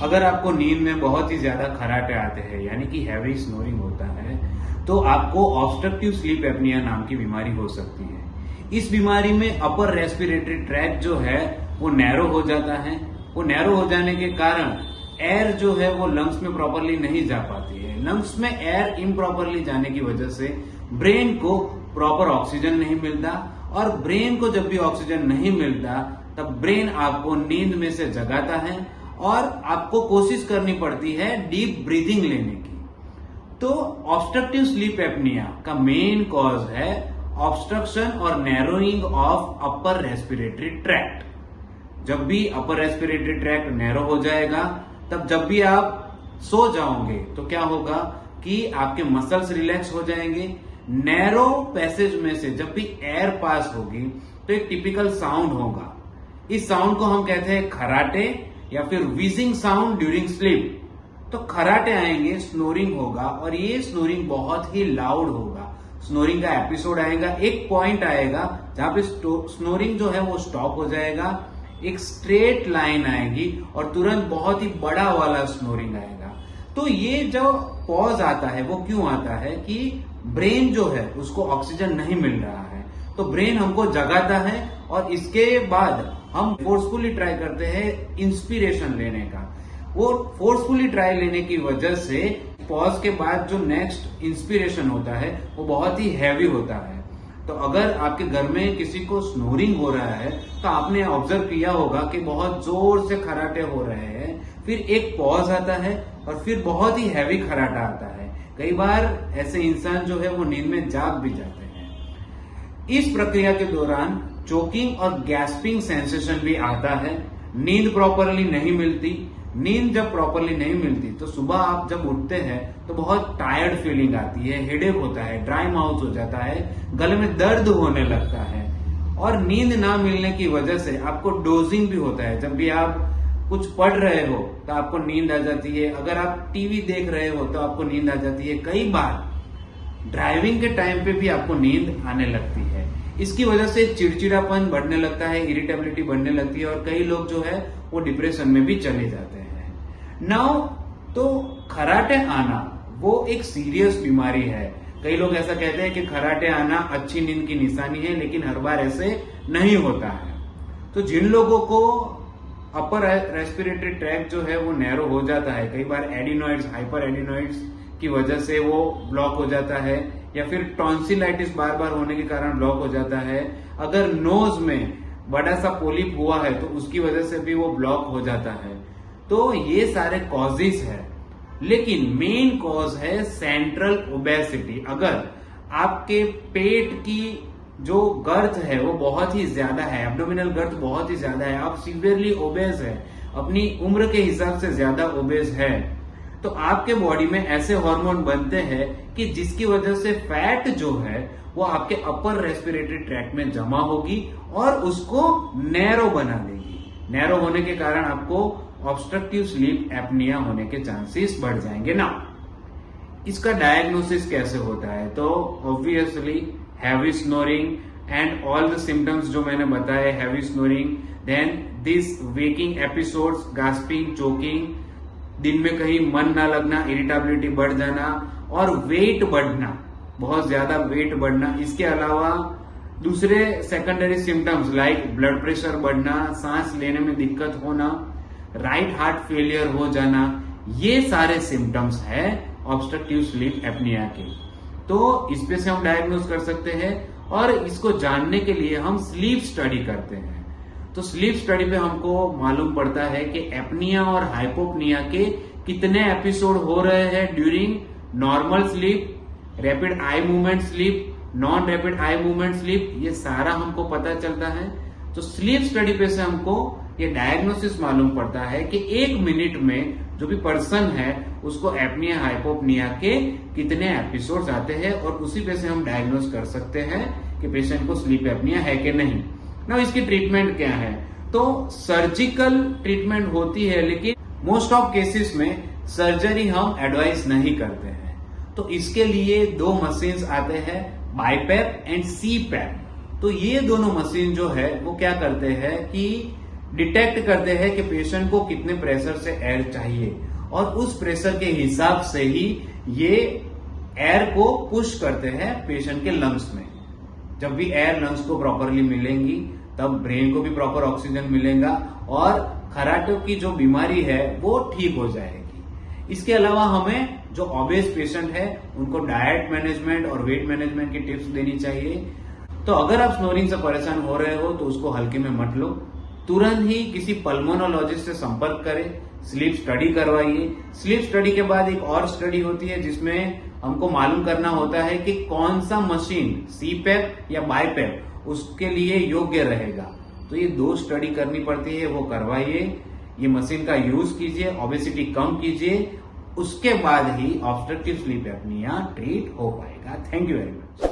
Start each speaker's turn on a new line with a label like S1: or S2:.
S1: अगर आपको नींद में बहुत ही ज्यादा खर्राटे आते हैं यानी कि हैवी स्नोरिंग होता है तो आपको ऑब्स्ट्रक्टिव स्लीप एपनिया नाम की बीमारी हो सकती है। इस बीमारी में अपर रेस्पिरेटरी ट्रैक्ट जो है वो नैरो हो जाता है। वो नैरो हो जाने के कारण एयर जो है वो लंग्स में प्रॉपरली नहीं जा पाती है। लंग्स में एयर इम्प्रॉपरली जाने की वजह से ब्रेन को प्रॉपर ऑक्सीजन नहीं मिलता और ब्रेन को जब भी ऑक्सीजन नहीं मिलता तब ब्रेन आपको नींद में से जगाता है और आपको कोशिश करनी पड़ती है डीप ब्रीदिंग लेने की। तो ऑब्स्ट्रक्टिव स्लीप एपनिया का मेन कॉज है ऑब्स्ट्रक्शन और narrowing of upper respiratory tract. जब भी अपर रेस्पिरेटरी ट्रैक्ट नैरो हो जाएगा तब जब भी आप सो जाओगे तो क्या होगा कि आपके मसल्स रिलैक्स हो जाएंगे। नैरो पैसेज में से जब भी एयर पास होगी तो एक टिपिकल साउंड होगा। इस साउंड को हम कहते हैं खर्राटे या फिर व्हीजिंग साउंड ड्यूरिंग स्लीप। तो खर्राटे आएंगे, स्नोरिंग होगा और ये स्नोरिंग बहुत ही लाउड होगा। स्नोरिंग का एपिसोड आएगा, एक पॉइंट आएगा जहां पे स्नोरिंग जो है वो स्टॉप हो जाएगा, एक स्ट्रेट लाइन आएगी और तुरंत बहुत ही बड़ा वाला स्नोरिंग आएगा। तो ये जो पॉज आता है वो क्यों आता है कि ब्रेन जो है उसको ऑक्सीजन नहीं मिल रहा है तो ब्रेन हमको जगाता है और इसके बाद हम फोर्सफुली ट्राई करते हैं इंस्पिरेशन लेने का। वो फोर्सफुली ट्राई लेने की वजह से पॉज के बाद जो नेक्स्ट इंस्पिरेशन होता है वो बहुत ही हैवी होता है। तो अगर आपके घर में किसी को स्नोरिंग हो रहा है तो आपने ऑब्जर्व किया होगा कि बहुत जोर से खर्राटे हो रहे हैं, फिर एक पॉज आता है और फिर बहुत ही हैवी खर्राटा आता है। कई बार ऐसे इंसान जो है वो नींद में जाग भी जाते हैं। इस प्रक्रिया के दौरान चोकिंग और गैस्पिंग सेंसेशन भी आता है। नींद प्रॉपरली नहीं मिलती। नींद जब प्रॉपरली नहीं मिलती तो सुबह आप जब उठते हैं तो बहुत टायर्ड फीलिंग आती है, हेडेक होता है, ड्राई माउथ हो जाता है, गले में दर्द होने लगता है और नींद ना मिलने की वजह से आपको डोजिंग भी होता है। जब भी आप कुछ पढ़ रहे हो तो आपको नींद आ जाती है, अगर आप टीवी देख रहे हो तो आपको नींद आ जाती है, कई बार ड्राइविंग के टाइम पे भी आपको नींद आने लगती है। इसकी वजह से चिड़चिड़ापन बढ़ने लगता है, इरिटेबिलिटी बढ़ने लगती है और कई लोग जो है वो डिप्रेशन में भी चले जाते हैं। नाउ तो खर्राटे आना वो एक सीरियस बीमारी है। कई लोग ऐसा कहते हैं कि खर्राटे आना अच्छी नींद की निशानी है, लेकिन हर बार ऐसे नहीं होता है। तो जिन लोगों को अपर रेस्पिरेटरी ट्रैक्ट जो है वो नैरो हो जाता है, कई बार एडिनॉइड्स, हाइपर एडिनॉइड्स की वजह से वो ब्लॉक हो जाता है या फिर टॉन्सिलाइटिस बार बार होने के कारण ब्लॉक हो जाता है, अगर नोज में बड़ा सा पोलिप हुआ है तो उसकी वजह से भी वो ब्लॉक हो जाता है। तो ये सारे कॉजेस है, लेकिन मेन कॉज है सेंट्रल ओबेसिटी। अगर आपके पेट की जो गर्थ है वो बहुत ही ज्यादा है, एब्डोमिनल गर्थ बहुत ही ज्यादा है, आप सीवियरली ओबेस है, अपनी उम्र के हिसाब से ज्यादा ओबेस है, तो आपके बॉडी में ऐसे हार्मोन बनते हैं कि जिसकी वजह से फैट जो है वो आपके अपर रेस्पिरेटरी ट्रैक्ट में जमा होगी और उसको नैरो बना देगी। नैरो होने के कारण आपको ऑब्स्ट्रक्टिव स्लीप एपनिया होने के चांसेस बढ़ जाएंगे। ना इसका डायग्नोसिस कैसे होता है? तो obviously heavy snoring and all the symptoms जो मैंने बताए, heavy snoring, then this waking episodes, gasping, choking, दिन में कहीं मन ना लगना, इरिटेबिलिटी बढ़ जाना और वेट बढ़ना, बहुत ज्यादा वेट बढ़ना। इसके अलावा दूसरे secondary symptoms like blood pressure बढ़ना, सांस लेने में दिक्कत होना, राइट हार्ट फेलियर हो जाना, ये सारे सिम्टम्स है ऑब्स्ट्रक्टिव स्लीप एपनिया के। तो इस पे से हम डायग्नोज कर सकते हैं और इसको जानने के लिए हम स्लीप स्टडी करते हैं। तो स्लीप स्टडी पे हमको मालूम पड़ता है कि एपनिया और हाइपोपनिया के कितने एपिसोड हो रहे हैं during normal sleep, rapid eye movement sleep, non rapid eye movement sleep, ये सारा हमको पता चलता है। तो स्लीप स्टडी पे से हमको ये डायग्नोसिस मालूम पड़ता है कि 1 मिनट में जो भी पर्सन है उसको एपनिया हाइपोपनिया के कितने एपिसोड्स आते हैं और उसी पे से हम डायग्नोस कर सकते हैं कि पेशेंट को स्लीप एपनिया है कि नहीं। ना इसकी ट्रीटमेंट क्या है? तो सर्जिकल ट्रीटमेंट होती है, लेकिन मोस्ट ऑफ केसेस में सर्जरी हम एडवाइस नहीं करते हैं। तो इसके लिए 2 मशीन्स आते हैं, बाईपैप एंड सीपैप। तो ये दोनों मशीन जो है वो क्या करते हैं कि डिटेक्ट करते हैं कि पेशेंट को कितने प्रेशर से एयर चाहिए और उस प्रेशर के हिसाब से ही ये एयर को पुश करते हैं पेशेंट के लंग्स में। जब भी एयर लंग्स को प्रॉपरली मिलेंगी तब ब्रेन को भी प्रॉपर ऑक्सीजन मिलेगा और खराटे की जो बीमारी है वो ठीक हो जाएगी। इसके अलावा हमें जो ओबेस पेशेंट है उनको डाइट मैनेजमेंट और वेट मैनेजमेंट की टिप्स देनी चाहिए। तो अगर आप स्नोरिंग से परेशान हो रहे हो तो उसको हल्के में मत लो, तुरंत ही किसी पल्मोनोलॉजिस्ट से संपर्क करें, स्लीप स्टडी करवाइए। स्लीप स्टडी के बाद एक और स्टडी होती है जिसमें हमको मालूम करना होता है कि कौन सा मशीन सीपैप या बाईपैप उसके लिए योग्य रहेगा। तो ये 2 स्टडी करनी पड़ती है, वो करवाइए, ये मशीन का यूज कीजिए, ओबेसिटी कम कीजिए, उसके बाद ही ऑब्स्ट्रक्टिव स्लीप एपनिया ट्रीट हो पाएगा। Thank you very much.